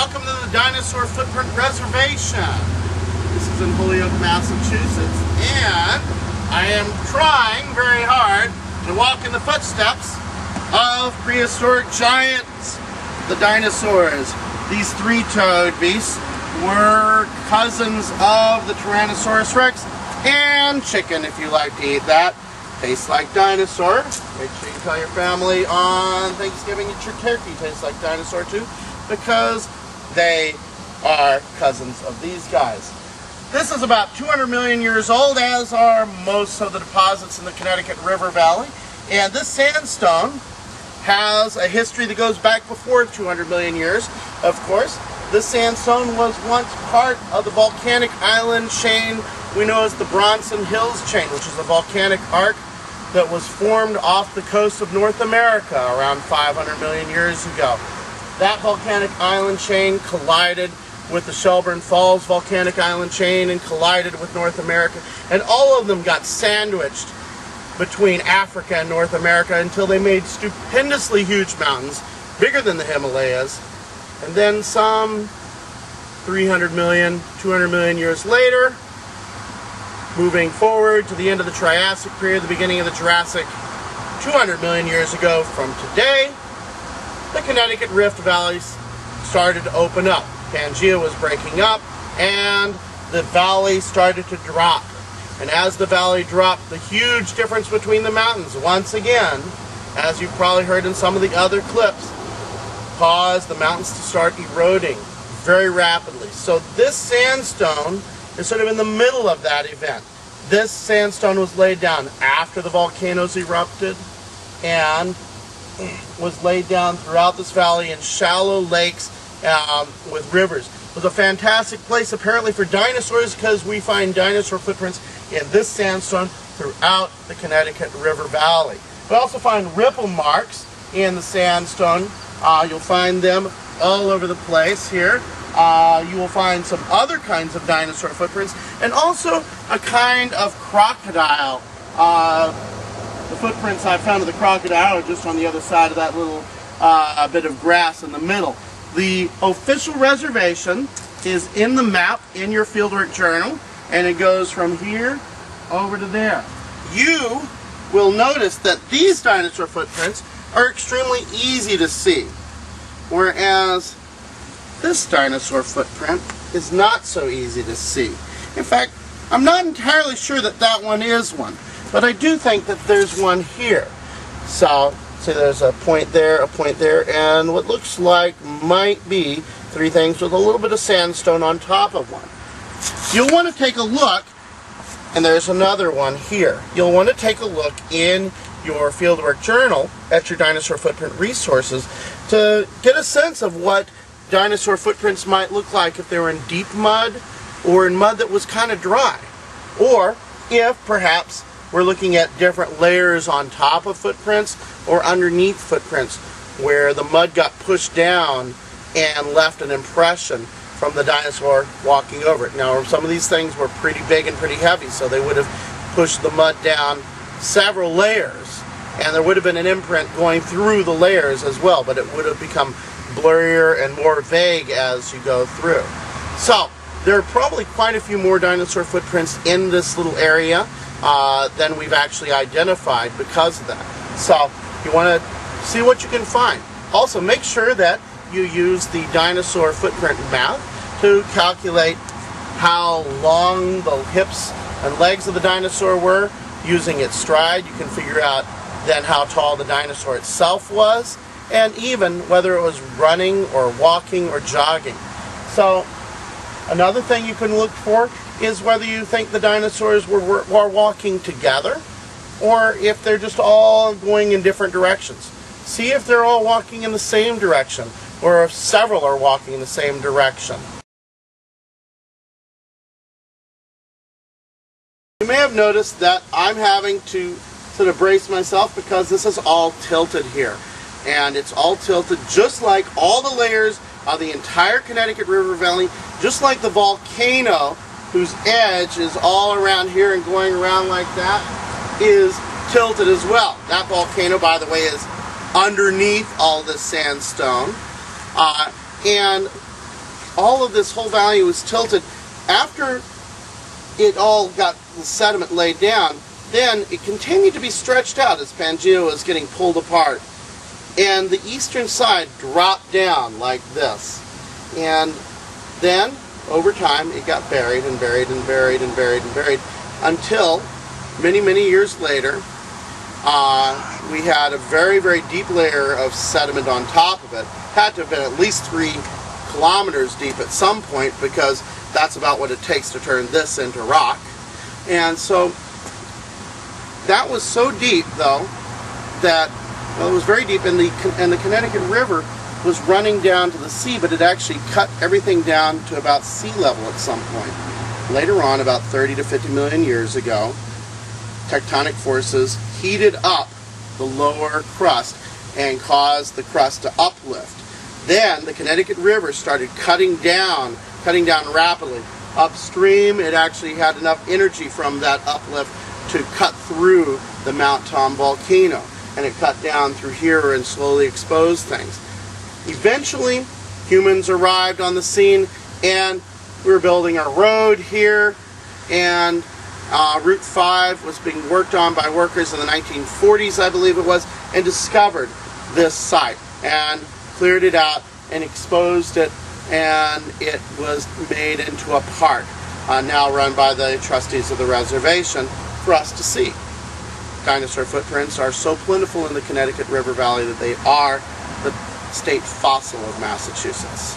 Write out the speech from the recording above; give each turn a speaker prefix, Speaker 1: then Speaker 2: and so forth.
Speaker 1: welcome to the Dinosaur Footprint Reservation. This is in Holyoke, Massachusetts, and I am trying very hard to walk in the footsteps of prehistoric giants, the dinosaurs. These three-toed beasts were cousins of the Tyrannosaurus Rex and chicken, if you like to eat that. Tastes like dinosaur. Make sure you tell your family on Thanksgiving that your turkey tastes like dinosaur too, because they are cousins of these guys. This is about 200 million years old, as are most of the deposits in the Connecticut River Valley. And this sandstone has a history that goes back before 200 million years, of course. This sandstone was once part of the volcanic island chain we know as the Bronson Hills chain, which is a volcanic arc that was formed off the coast of North America around 500 million years ago. That volcanic island chain collided with the Shelburne Falls volcanic island chain and collided with North America, and all of them got sandwiched between Africa and North America until they made stupendously huge mountains, bigger than the Himalayas. And then some 300 million, 200 million years later, moving forward to the end of the Triassic period, the beginning of the Jurassic, 200 million years ago from today, the Connecticut Rift Valley started to open up. Pangea was breaking up, and the valley started to drop. And as the valley dropped, the huge difference between the mountains, once again, as you've probably heard in some of the other clips, caused the mountains to start eroding very rapidly. So this sandstone is sort of in the middle of that event. This sandstone was laid down after the volcanoes erupted and was laid down throughout this valley in shallow lakes with rivers. It was a fantastic place apparently for dinosaurs, because we find dinosaur footprints in this sandstone throughout the Connecticut River Valley. We also find ripple marks in the sandstone. You'll find them all over the place here. You will find some other kinds of dinosaur footprints, and also a kind of crocodile. The footprints I found of the crocodile are just on the other side of that little bit of grass in the middle. The official reservation is in the map in your fieldwork journal, and it goes from here over to there. You will notice that these dinosaur footprints are extremely easy to see, whereas this dinosaur footprint is not so easy to see. In fact, I'm not entirely sure that that one is one, but I do think that there's one here. So there's a point there, and what looks like might be three things with a little bit of sandstone on top of one. You'll want to take a look, and there's another one here. You'll want to take a look in your fieldwork journal at your dinosaur footprint resources to get a sense of what dinosaur footprints might look like if they were in deep mud or in mud that was kind of dry, or if perhaps we're looking at different layers on top of footprints or underneath footprints where the mud got pushed down and left an impression from the dinosaur walking over it. Now, some of these things were pretty big and pretty heavy, so they would have pushed the mud down several layers, and there would have been an imprint going through the layers as well, but it would have become blurrier and more vague as you go through. So there are probably quite a few more dinosaur footprints in this little area than we've actually identified because of that. So you want to see what you can find. Also, make sure that you use the dinosaur footprint map to calculate how long the hips and legs of the dinosaur were. Using its stride, you can figure out then how tall the dinosaur itself was, and even whether it was running or walking or jogging. So another thing you can look for is whether you think the dinosaurs were walking together, or if they're just all going in different directions. See if they're all walking in the same direction, or if several are walking in the same direction. You may have noticed that I'm having to sort of brace myself because this is all tilted here. And it's all tilted just like all the layers of the entire Connecticut River Valley, just like the volcano, whose edge is all around here and going around like that, is tilted as well. That volcano, by the way, is underneath all this sandstone. And all of this whole valley was tilted. After it all got the sediment laid down, then it continued to be stretched out as Pangea was getting pulled apart. And the eastern side dropped down like this. And then, over time, it got buried and buried and buried and buried and buried until many, many years later, we had a very, very deep layer of sediment on top of it. Had to have been at least 3 kilometers deep at some point, because that's about what it takes to turn this into rock. And so that was so deep, though, that, well, it was very deep, and the Connecticut River was running down to the sea, but it actually cut everything down to about sea level at some point. Later on, about 30 to 50 million years ago, tectonic forces heated up the lower crust and caused the crust to uplift. Then the Connecticut River started cutting down rapidly. Upstream, it actually had enough energy from that uplift to cut through the Mount Tom volcano, and it cut down through here and slowly exposed things. Eventually, humans arrived on the scene, and we were building a road here, and Route 5 was being worked on by workers in the 1940s, I believe it was, and discovered this site and cleared it out and exposed it, and it was made into a park, now run by the trustees of the reservation for us to see. Dinosaur footprints are so plentiful in the Connecticut River Valley that they are the state fossil of Massachusetts.